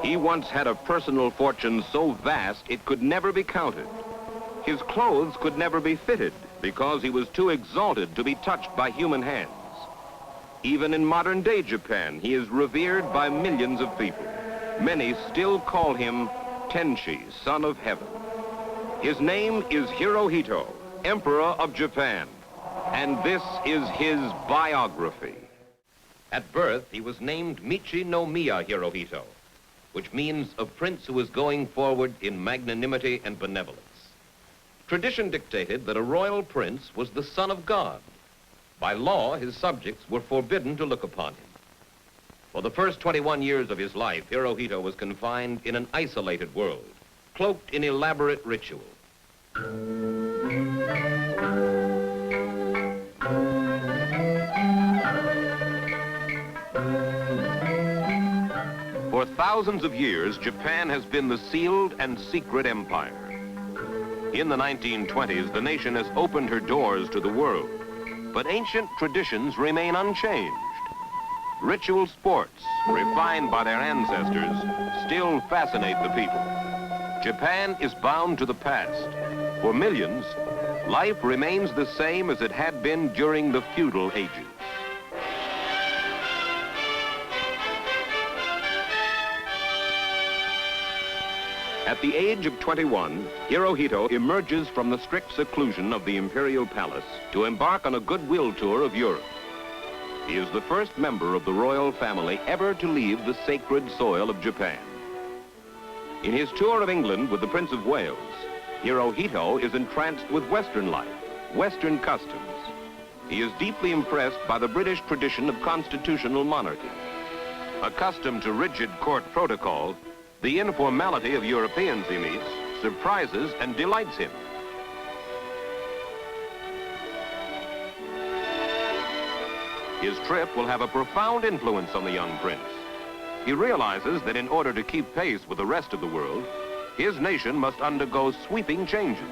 He once had a personal fortune so vast it could never be counted. His clothes could never be fitted because he was too exalted to be touched by human hands. Even in modern-day Japan, he is revered by millions of people. Many still call him Tenshi, son of heaven. His name is Hirohito, Emperor of Japan, and this is his biography. At birth, he was named Michi no Miya Hirohito, which means a prince who is going forward in magnanimity and benevolence. Tradition dictated that a royal prince was the son of God. By law, his subjects were forbidden to look upon him. For the first 21 years of his life, Hirohito was confined in an isolated world, cloaked in elaborate ritual. For thousands of years, Japan has been the sealed and secret empire. In the 1920s, the nation has opened her doors to the world, but ancient traditions remain unchanged. Ritual sports, refined by their ancestors, still fascinate the people. Japan is bound to the past. For millions, life remains the same as it had been during the feudal ages. At the age of 21, Hirohito emerges from the strict seclusion of the imperial palace to embark on a goodwill tour of Europe. He is the first member of the royal family ever to leave the sacred soil of Japan. In his tour of England with the Prince of Wales, Hirohito is entranced with Western life, Western customs. He is deeply impressed by the British tradition of constitutional monarchy. Accustomed to rigid court protocol, the informality of Europeans he meets surprises and delights him. His trip will have a profound influence on the young prince. He realizes that in order to keep pace with the rest of the world, his nation must undergo sweeping changes.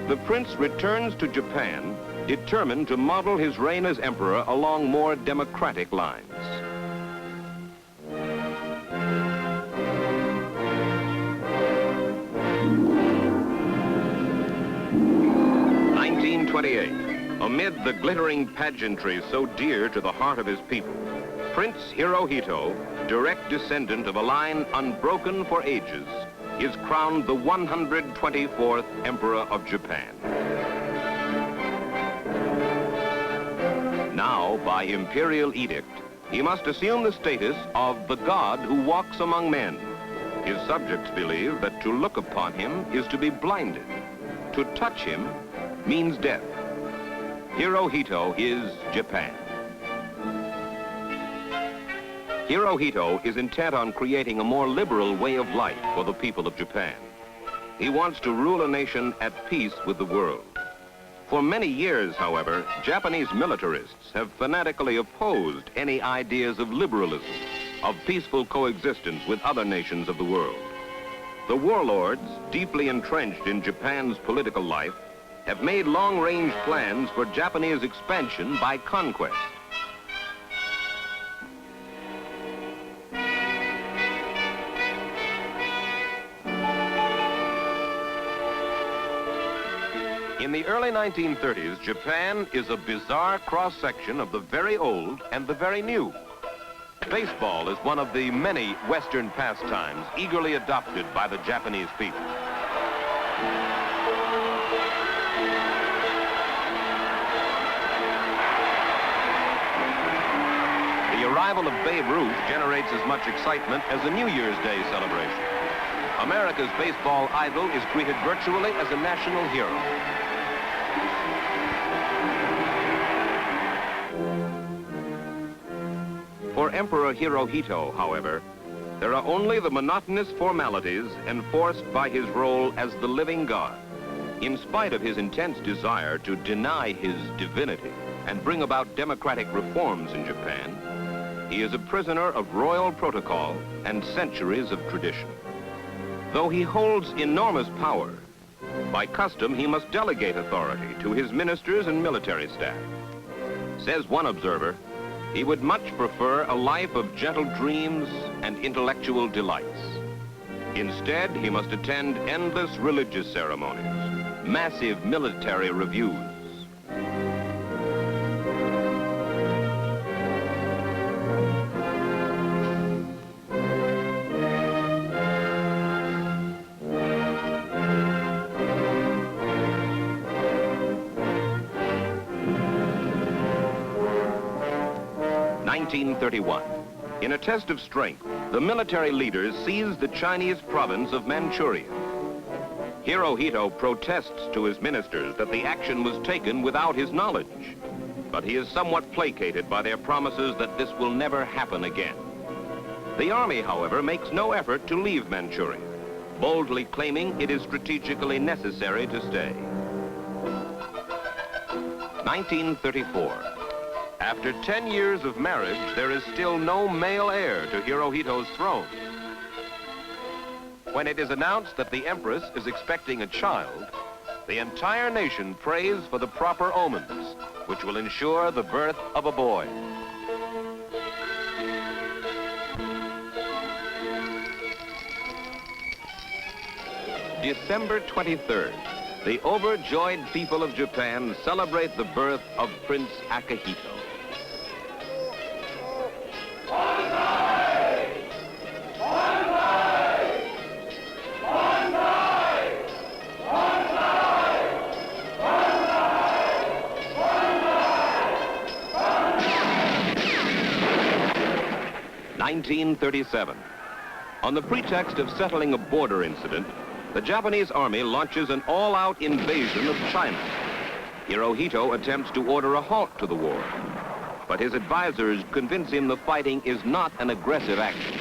The prince returns to Japan, determined to model his reign as emperor along more democratic lines. 1928, amid the glittering pageantry so dear to the heart of his people, Prince Hirohito, direct descendant of a line unbroken for ages, is crowned the 124th Emperor of Japan. Now, by imperial edict, he must assume the status of the god who walks among men. His subjects believe that to look upon him is to be blinded. To touch him means death. Hirohito is Japan. Hirohito is intent on creating a more liberal way of life for the people of Japan. He wants to rule a nation at peace with the world. For many years, however, Japanese militarists have fanatically opposed any ideas of liberalism, of peaceful coexistence with other nations of the world. The warlords, deeply entrenched in Japan's political life, have made long-range plans for Japanese expansion by conquest. In the early 1930s, Japan is a bizarre cross-section of the very old and the very new. Baseball is one of the many Western pastimes eagerly adopted by the Japanese people. The arrival of Babe Ruth generates as much excitement as a New Year's Day celebration. America's baseball idol is greeted virtually as a national hero. For Emperor Hirohito, however, there are only the monotonous formalities enforced by his role as the living god. In spite of his intense desire to deny his divinity and bring about democratic reforms in Japan, he is a prisoner of royal protocol and centuries of tradition. Though he holds enormous power, by custom he must delegate authority to his ministers and military staff. Says one observer, He would much prefer a life of gentle dreams and intellectual delights. Instead, he must attend endless religious ceremonies, massive military reviews. In a test of strength, the military leaders seized the Chinese province of Manchuria. Hirohito protests to his ministers that the action was taken without his knowledge, but he is somewhat placated by their promises that this will never happen again. The army, however, makes no effort to leave Manchuria, boldly claiming it is strategically necessary to stay. 1934. After 10 years of marriage, there is still no male heir to Hirohito's throne. When it is announced that the Empress is expecting a child, the entire nation prays for the proper omens, which will ensure the birth of a boy. December 23rd, the overjoyed people of Japan celebrate the birth of Prince Akihito. (1937). On the pretext of settling a border incident, the Japanese army launches an all-out invasion of China. Hirohito attempts to order a halt to the war, but his advisors convince him the fighting is not an aggressive action.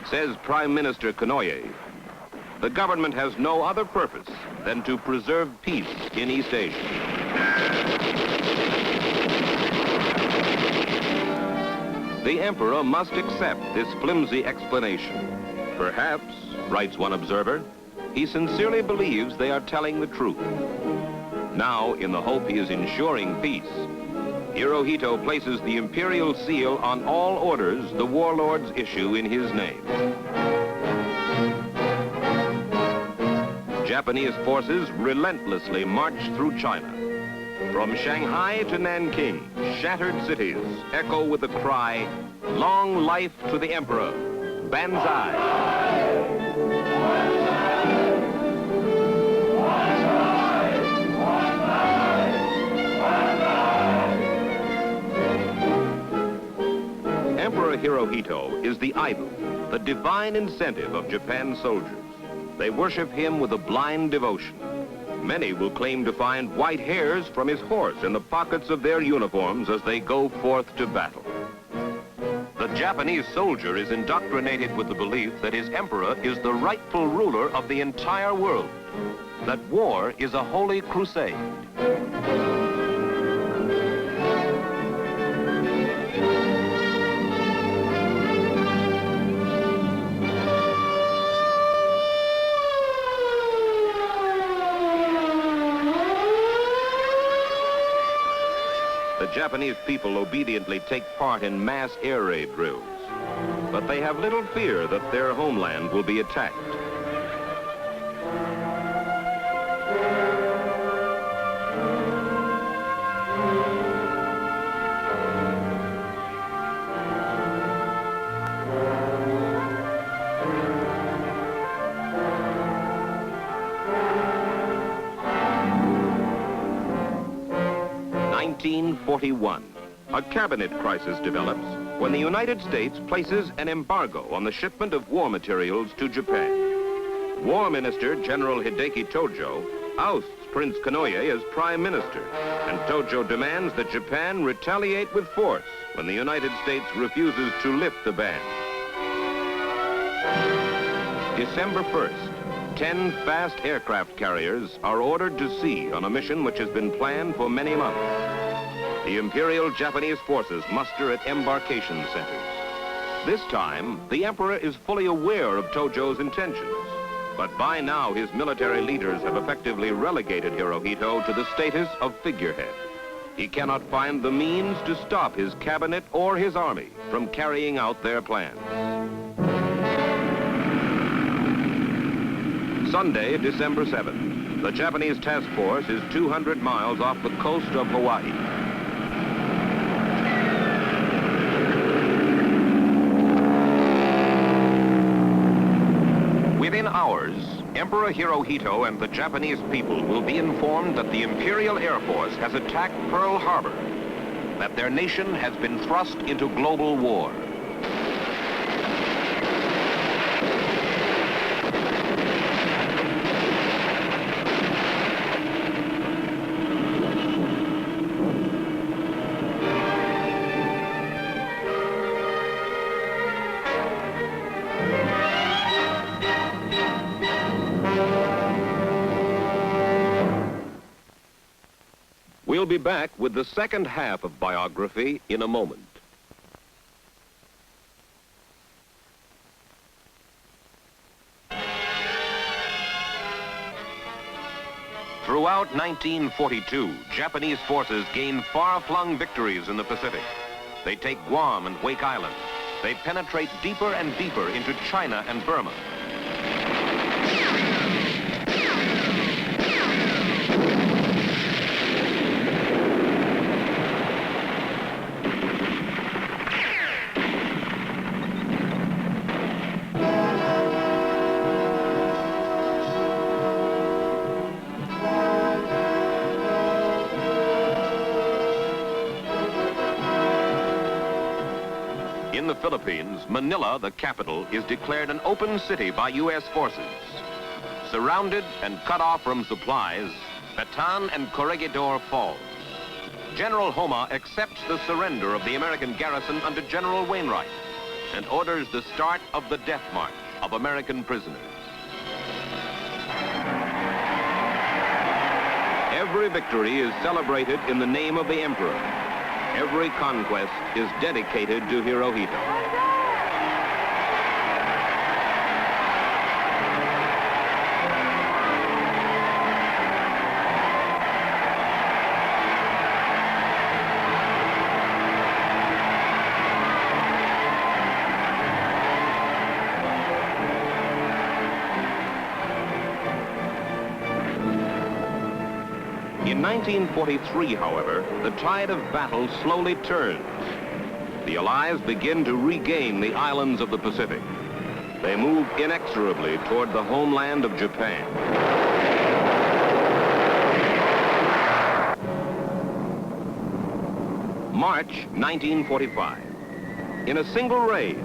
Says Prime Minister Konoye, the government has no other purpose than to preserve peace in East Asia. The emperor must accept this flimsy explanation. Perhaps, writes one observer, he sincerely believes they are telling the truth. Now, in the hope he is ensuring peace, Hirohito places the imperial seal on all orders the warlords issue in his name. Japanese forces relentlessly march through China. From Shanghai to Nanking, shattered cities echo with the cry, "Long life to the Emperor! Banzai!" Emperor Hirohito is the idol, the divine incentive of Japan's soldiers. They worship him with a blind devotion. Many will claim to find white hairs from his horse in the pockets of their uniforms as they go forth to battle. The Japanese soldier is indoctrinated with the belief that his emperor is the rightful ruler of the entire world, that war is a holy crusade. The Japanese people obediently take part in mass air raid drills, but they have little fear that their homeland will be attacked. In 1941, a cabinet crisis develops when the United States places an embargo on the shipment of war materials to Japan. War Minister General Hideki Tojo ousts Prince Konoye as Prime Minister, and Tojo demands that Japan retaliate with force when the United States refuses to lift the ban. December 1st, 10 fast aircraft carriers are ordered to sea on a mission which has been planned for many months. The Imperial Japanese forces muster at embarkation centers. This time, the emperor is fully aware of Tojo's intentions, but by now his military leaders have effectively relegated Hirohito to the status of figurehead. He cannot find the means to stop his cabinet or his army from carrying out their plans. Sunday, December 7th. The Japanese task force is 200 miles off the coast of Hawaii. Within hours, Emperor Hirohito and the Japanese people will be informed that the Imperial Air Force has attacked Pearl Harbor, that their nation has been thrust into global war. We'll be back with the second half of Biography in a moment. Throughout 1942, Japanese forces gained far-flung victories in the Pacific. They take Guam and Wake Island. They penetrate deeper and deeper into China and Burma. In the Philippines, Manila, the capital, is declared an open city by U.S. forces. Surrounded and cut off from supplies, Bataan and Corregidor fall. General Homa accepts the surrender of the American garrison under General Wainwright and orders the start of the death march of American prisoners. Every victory is celebrated in the name of the Emperor. Every conquest is dedicated to Hirohito. In 1943, however, the tide of battle slowly turns. The Allies begin to regain the islands of the Pacific. They move inexorably toward the homeland of Japan. March 1945. In a single raid,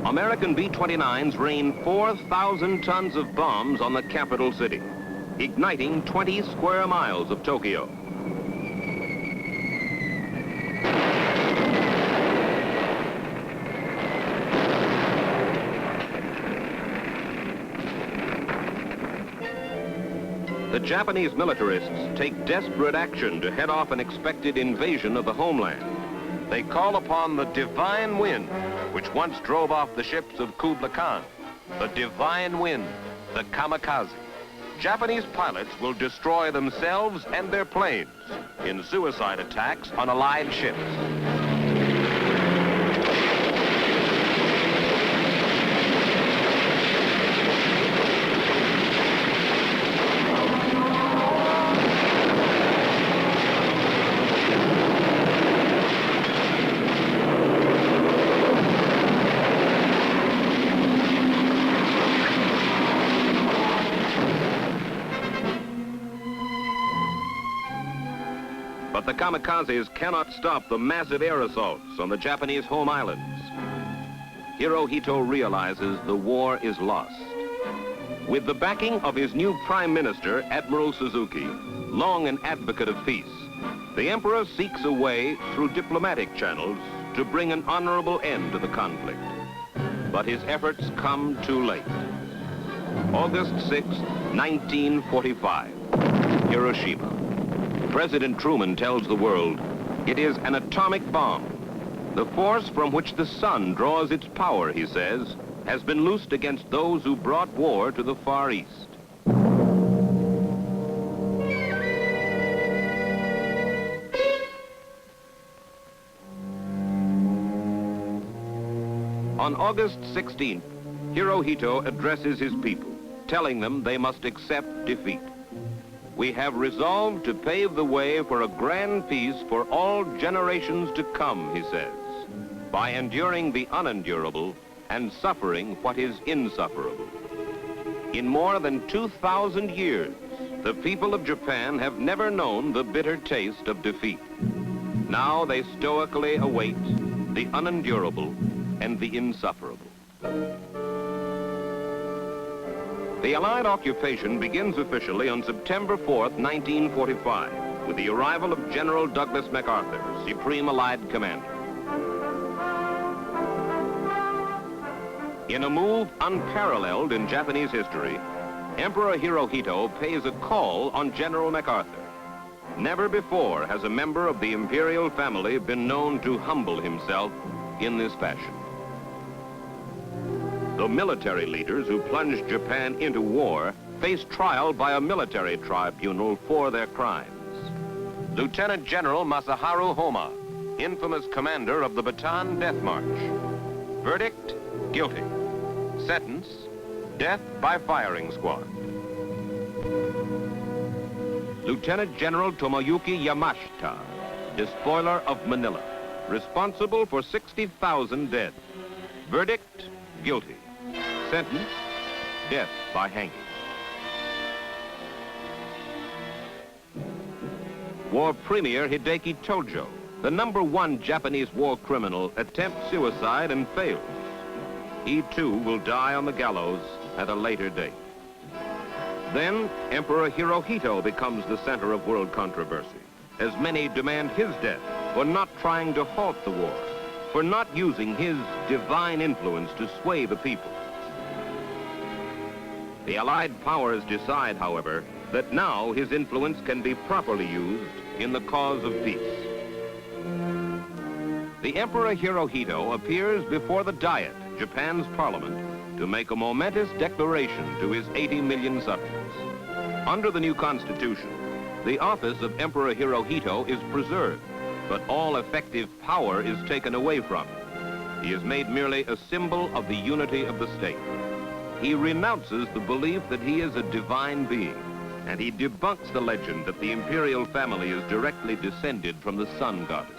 American B-29s rained 4,000 tons of bombs on the capital city, igniting 20 square miles of Tokyo. The Japanese militarists take desperate action to head off an expected invasion of the homeland. They call upon the divine wind, which once drove off the ships of Kublai Khan. The divine wind, the kamikaze. Japanese pilots will destroy themselves and their planes in suicide attacks on Allied ships. But the kamikazes cannot stop the massive air assaults on the Japanese home islands. Hirohito realizes the war is lost. With the backing of his new Prime Minister, Admiral Suzuki, long an advocate of peace, the Emperor seeks a way through diplomatic channels to bring an honorable end to the conflict. But his efforts come too late. August 6, 1945, Hiroshima. President Truman tells the world, it is an atomic bomb. The force from which the sun draws its power, he says, has been loosed against those who brought war to the Far East. On August 16th, Hirohito addresses his people, telling them they must accept defeat. We have resolved to pave the way for a grand peace for all generations to come, he says, by enduring the unendurable and suffering what is insufferable. In more than 2,000 years, the people of Japan have never known the bitter taste of defeat. Now they stoically await the unendurable and the insufferable. The Allied occupation begins officially on September 4th, 1945, with the arrival of General Douglas MacArthur, Supreme Allied Commander. In a move unparalleled in Japanese history, Emperor Hirohito pays a call on General MacArthur. Never before has a member of the imperial family been known to humble himself in this fashion. The military leaders who plunged Japan into war face trial by a military tribunal for their crimes. Lieutenant General Masaharu Homa, infamous commander of the Bataan Death March. Verdict, guilty. Sentence, death by firing squad. Lieutenant General Tomoyuki Yamashita, despoiler of Manila, responsible for 60,000 dead. Verdict, guilty. Sentence, death by hanging. War Premier Hideki Tojo, the #1 Japanese war criminal, attempts suicide and fails. He too will die on the gallows at a later date. Then Emperor Hirohito becomes the center of world controversy, as many demand his death for not trying to halt the war, for not using his divine influence to sway the people. The Allied powers decide, however, that now his influence can be properly used in the cause of peace. The Emperor Hirohito appears before the Diet, Japan's parliament, to make a momentous declaration to his 80 million subjects. Under the new constitution, the office of Emperor Hirohito is preserved, but all effective power is taken away from him. He is made merely a symbol of the unity of the state. He renounces the belief that he is a divine being, and he debunks the legend that the imperial family is directly descended from the sun goddess.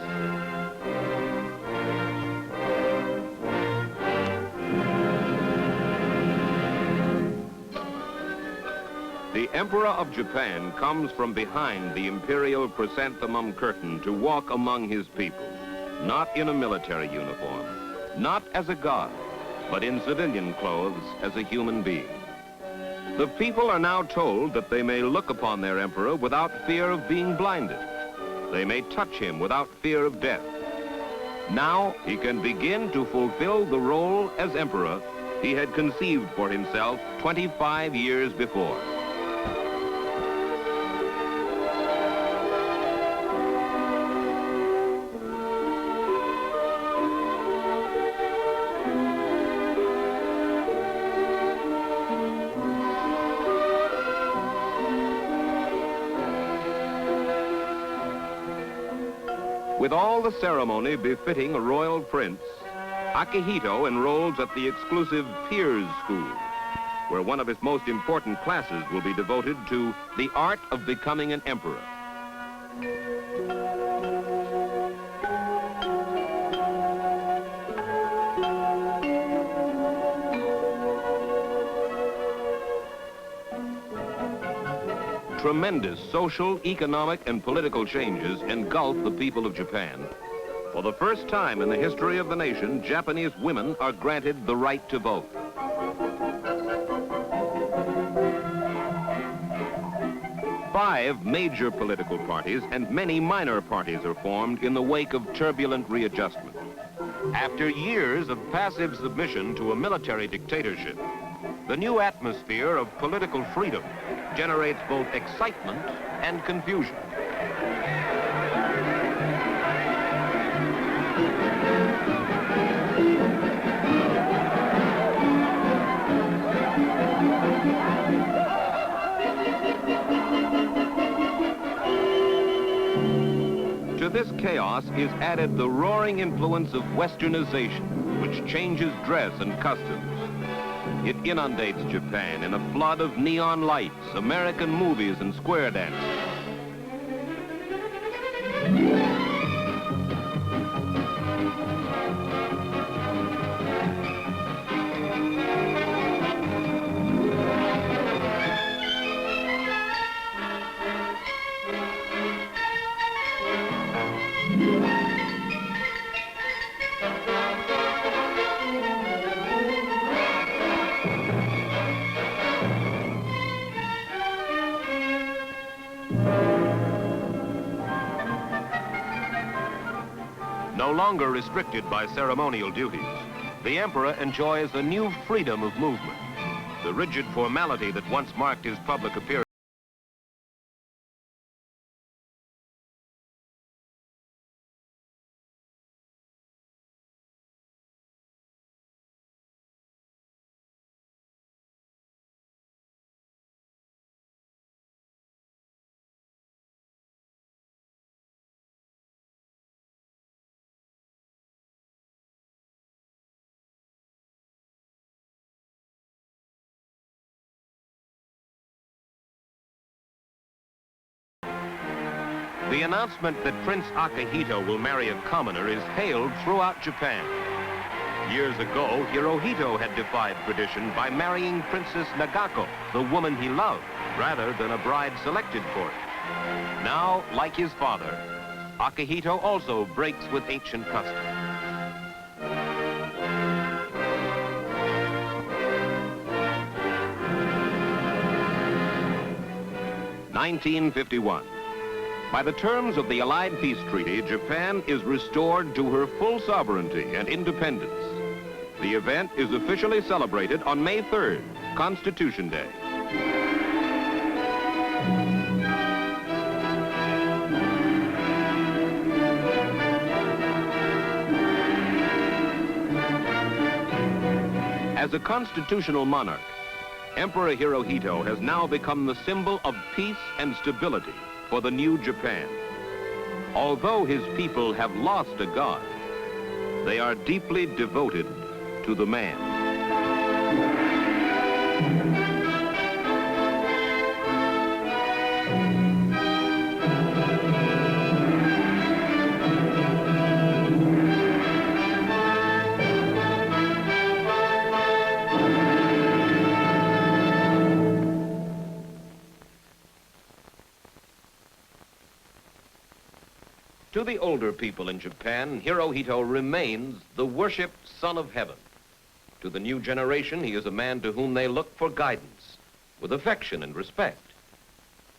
The Emperor of Japan comes from behind the imperial chrysanthemum curtain to walk among his people, not in a military uniform, not as a god, but in civilian clothes as a human being. The people are now told that they may look upon their emperor without fear of being blinded. They may touch him without fear of death. Now he can begin to fulfill the role as emperor he had conceived for himself 25 years before. With all the ceremony befitting a royal prince, Akihito enrolls at the exclusive Peers School, where one of his most important classes will be devoted to the art of becoming an emperor. Tremendous social, economic, and political changes engulf the people of Japan. For the first time in the history of the nation, Japanese women are granted the right to vote. Five major political parties and many minor parties are formed in the wake of turbulent readjustment. After years of passive submission to a military dictatorship, the new atmosphere of political freedom generates both excitement and confusion. To this chaos is added the roaring influence of westernization, which which changes dress and customs. It inundates Japan in a flood of neon lights, American movies, and square dances. No longer restricted by ceremonial duties, the emperor enjoys a new freedom of movement. The rigid formality that once marked his public appearance The announcement that Prince Akihito will marry a commoner is hailed throughout Japan. Years ago, Hirohito had defied tradition by marrying Princess Nagako, the woman he loved, rather than a bride selected for him. Now, like his father, Akihito also breaks with ancient custom. (1951). By the terms of the Allied Peace Treaty, Japan is restored to her full sovereignty and independence. The event is officially celebrated on May 3rd, Constitution Day. As a constitutional monarch, Emperor Hirohito has now become the symbol of peace and stability for the new Japan. Although his people have lost a god, they are deeply devoted to the man. To the older people in Japan, Hirohito remains the worshipped son of heaven. To the new generation, he is a man to whom they look for guidance, with affection and respect.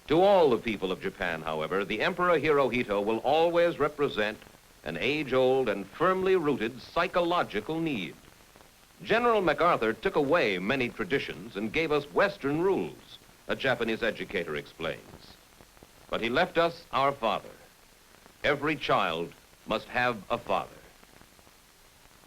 To all the people of Japan, however, the Emperor Hirohito will always represent an age-old and firmly rooted psychological need. General MacArthur took away many traditions and gave us Western rules, a Japanese educator explains. But he left us our father. Every child must have a father.